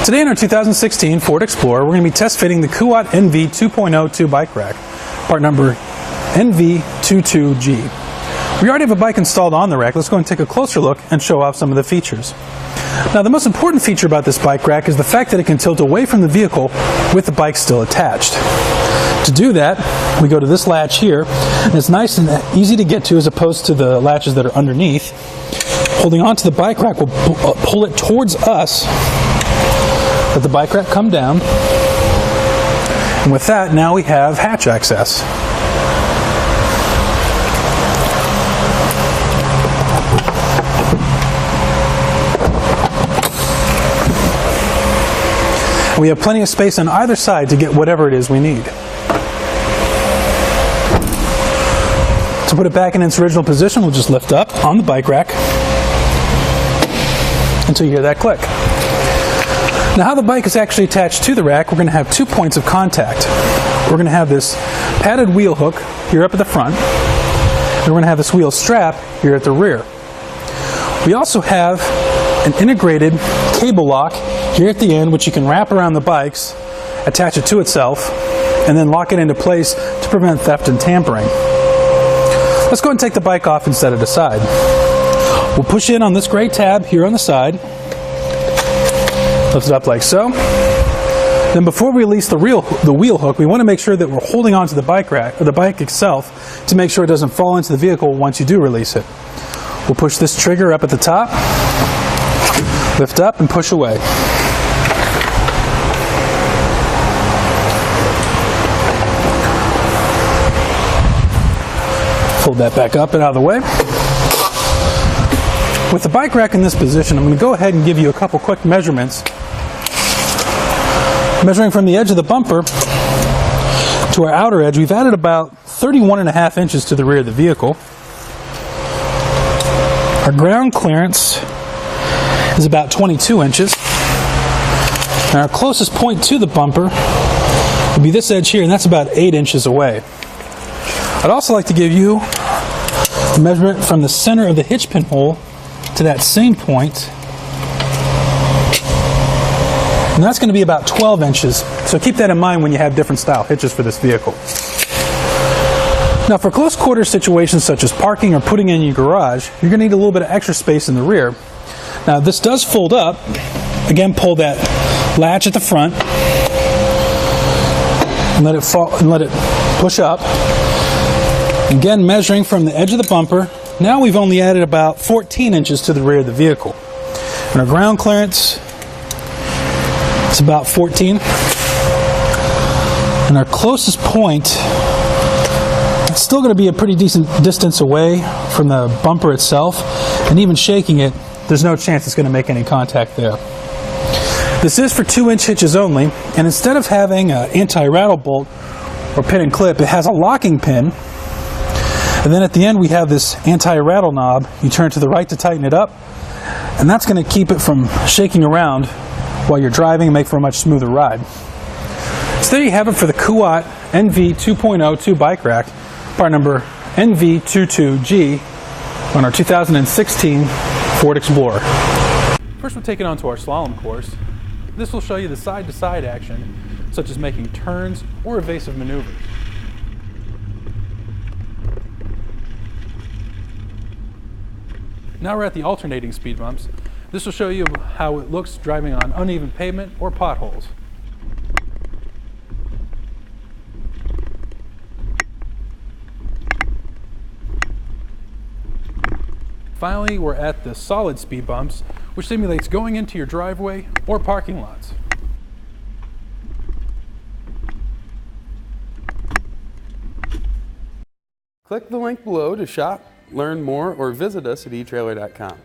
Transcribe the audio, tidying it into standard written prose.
Today in our 2016 Ford Explorer, we're going to be test fitting the Kuat NV 2.0 bike rack, part number NV22G. We already have a bike installed on the rack. Let's go and take a closer look and show off some of the features. Now, the most important feature about this bike rack is the fact that it can tilt away from the vehicle with the bike still attached. To do that, we go to this latch here, and it's nice and easy to get to as opposed to the latches that are underneath. Holding onto the bike rack will pull it towards us. Let the bike rack come down, and with that, now we have hatch access. We have plenty of space on either side to get whatever it is we need. To put it back in its original position, we'll just lift up on the bike rack until you hear that click. Now, how the bike is actually attached to the rack, we're going to have 2 points of contact. We're going to have this padded wheel hook here up at the front, and we're going to have this wheel strap here at the rear. We also have an integrated cable lock here at the end, which you can wrap around the bikes, attach it to itself, and then lock it into place to prevent theft and tampering. Let's go ahead and take the bike off and set it aside. We'll push in on this gray tab here on the side. Lift it up like so. Then before we release the wheel hook, we want to make sure that we're holding onto the bike rack, or the bike itself, to make sure it doesn't fall into the vehicle once you do release it. We'll push this trigger up at the top, lift up and push away. Fold that back up and out of the way. With the bike rack in this position, I'm going to go ahead and give you a couple quick measurements. Measuring from the edge of the bumper to our outer edge, we've added about 31.5 inches to the rear of the vehicle. Our ground clearance is about 22 inches. And our closest point to the bumper would be this edge here, and that's about 8 inches away. I'd also like to give you a measurement from the center of the hitch pin hole to that same point, and that's going to be about 12 inches. So keep that in mind when you have different style hitches for this vehicle. Now, for close quarter situations such as parking or putting in your garage, you're going to need a little bit of extra space in the rear. Now, this does fold up. Again, pull that latch at the front and let it fall and let it push up. Again, measuring from the edge of the bumper, now we've only added about 14 inches to the rear of the vehicle. And our ground clearance is about 14. And our closest point, it's still going to be a pretty decent distance away from the bumper itself. And even shaking it, there's no chance it's going to make any contact there. This is for 2-inch hitches only. And instead of having an anti-rattle bolt or pin and clip, it has a locking pin. And then at the end we have this anti-rattle knob. You turn to the right to tighten it up, and that's going to keep it from shaking around while you're driving and make for a much smoother ride. So there you have it for the Kuat NV 2.0 bike rack, part number NV22G on our 2016 Ford Explorer. First we'll take it onto our slalom course. This will show you the side-to-side action, such as making turns or evasive maneuvers. Now we're at the alternating speed bumps. This will show you how it looks driving on uneven pavement or potholes. Finally, we're at the solid speed bumps, which simulates going into your driveway or parking lots. Click the link below to shop, learn more, or visit us at etrailer.com.